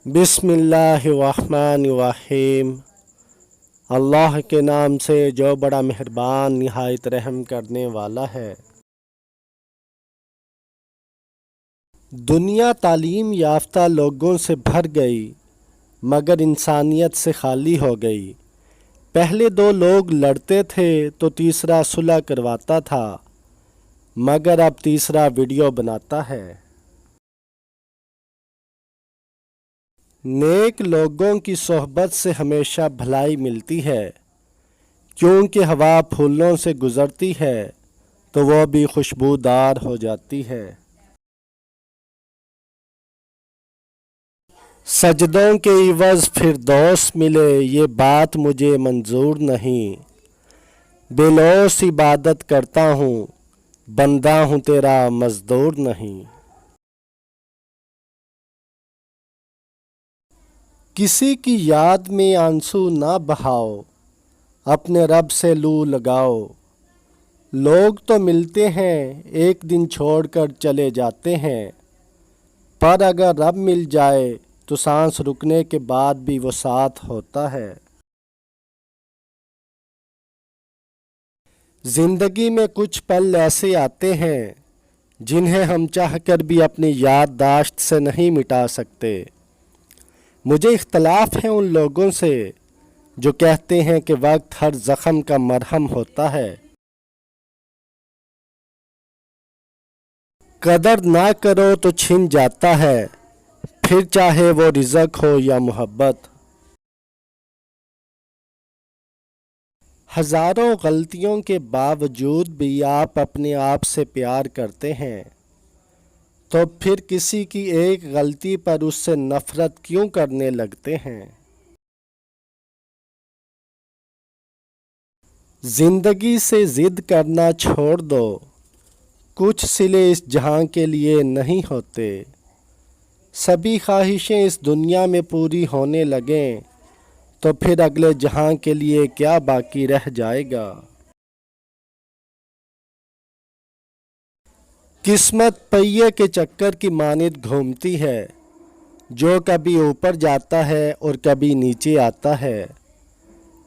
बिस्मिल्लाहिर्रहमानिर्रहीम। अल्लाह के नाम से जो बड़ा मेहरबान निहायत रहम करने वाला है। दुनिया तालीम याफ्ता लोगों से भर गई मगर इंसानियत से खाली हो गई। पहले दो लोग लड़ते थे तो तीसरा सुलह करवाता था, मगर अब तीसरा वीडियो बनाता है। नेक लोगों की सोहबत से हमेशा भलाई मिलती है, क्योंकि हवा फूलों से गुज़रती है तो वह भी खुशबूदार हो जाती है। सजदों के इवज़ फिर दोस्त मिले, ये बात मुझे मंजूर नहीं। बेलौस इबादत करता हूँ, बंदा हूँ तेरा मज़दूर नहीं। किसी की याद में आंसू ना बहाओ, अपने रब से लू लगाओ। लोग तो मिलते हैं एक दिन छोड़कर चले जाते हैं, पर अगर रब मिल जाए तो सांस रुकने के बाद भी वो साथ होता है। ज़िंदगी में कुछ पल ऐसे आते हैं जिन्हें हम चाहकर भी अपनी याददाश्त से नहीं मिटा सकते। मुझे इख्तलाफ है उन लोगों से जो कहते हैं कि वक्त हर ज़ख्म का मरहम होता है। कदर ना करो तो छिन जाता है, फिर चाहे वो रिज़्क हो या मोहब्बत। हज़ारों गलतियों के बावजूद भी आप अपने आप से प्यार करते हैं, तो फिर किसी की एक गलती पर उससे नफ़रत क्यों करने लगते हैं। ज़िंदगी से ज़िद करना छोड़ दो, कुछ सिले इस जहां के लिए नहीं होते। सभी ख्वाहिशें इस दुनिया में पूरी होने लगें तो फिर अगले जहां के लिए क्या बाकी रह जाएगा। किस्मत पहिए के चक्कर की मानित घूमती है, जो कभी ऊपर जाता है और कभी नीचे आता है।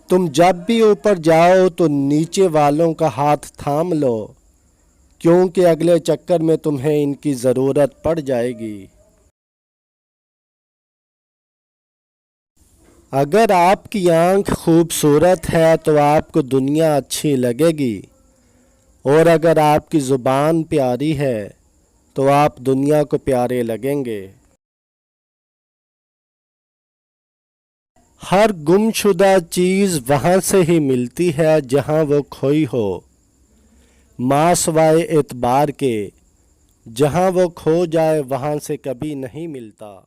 तुम जब भी ऊपर जाओ तो नीचे वालों का हाथ थाम लो, क्योंकि अगले चक्कर में तुम्हें इनकी ज़रूरत पड़ जाएगी। अगर आपकी आँख खूबसूरत है तो आपको दुनिया अच्छी लगेगी, और अगर आपकी ज़ुबान प्यारी है तो आप दुनिया को प्यारे लगेंगे। हर गुमशुदा चीज़ वहाँ से ही मिलती है जहाँ वो खोई हो, मासवाए एतबार के। जहाँ वो खो जाए वहाँ से कभी नहीं मिलता।